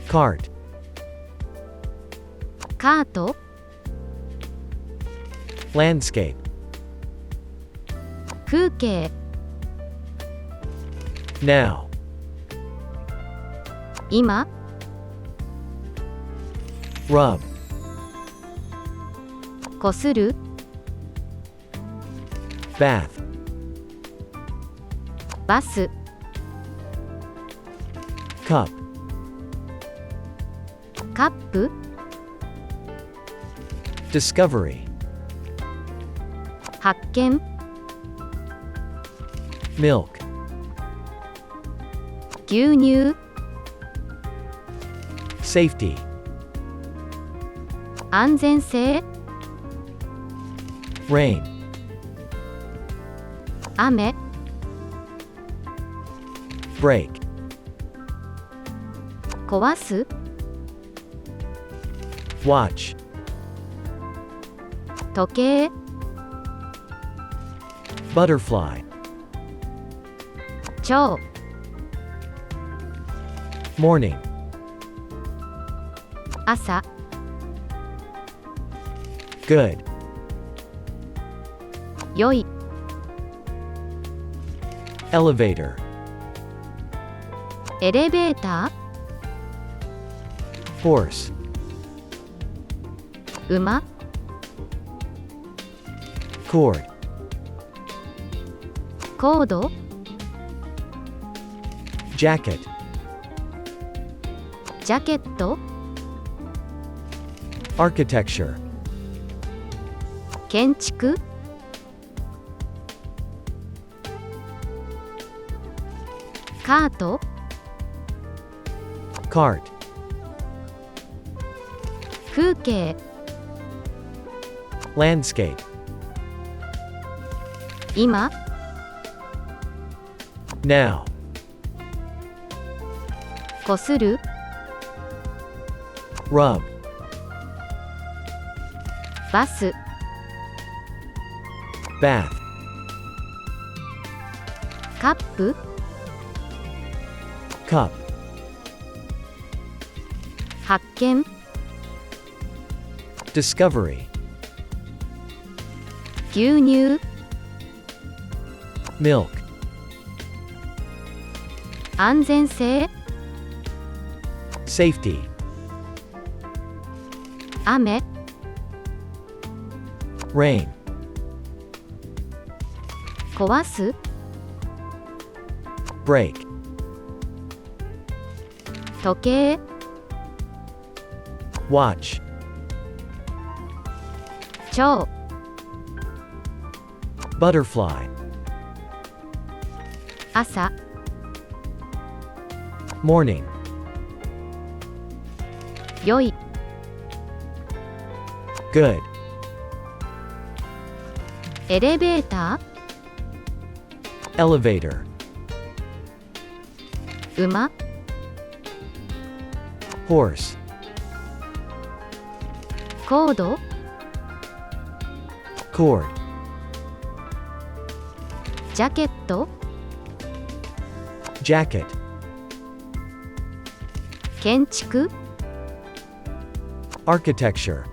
cart, カート、 landscape, 風景、 now, 今、 rub, こする、 bath, バス、 cup, カップ、 discovery, 発見、 milk, 牛乳、 safety, 安全性、 rain, 雨、 break, 壊す、 watch, 時計、 butterfly, 蝶、 morning, 朝、 good, 良い、 elevator, エレベータ horse, ー、馬、 cord, コード、 jacket, ジャケット、 architecture, 建築、 カート、 cart, 風景、 landscape, 今、 now, こする、 rub, バス、 bath, カップ、 cup, 発見、 discovery, 牛乳、 milk, 安全性、 safety, 雨、 rain, 壊す、 break, 時計、 watch, 蝶、 butterfly, 朝、 morning, 良い、 good, エレベータ elevator, ー、馬、 horse, コード、 cord, ジャケット、 jacket, 建築、 architecture,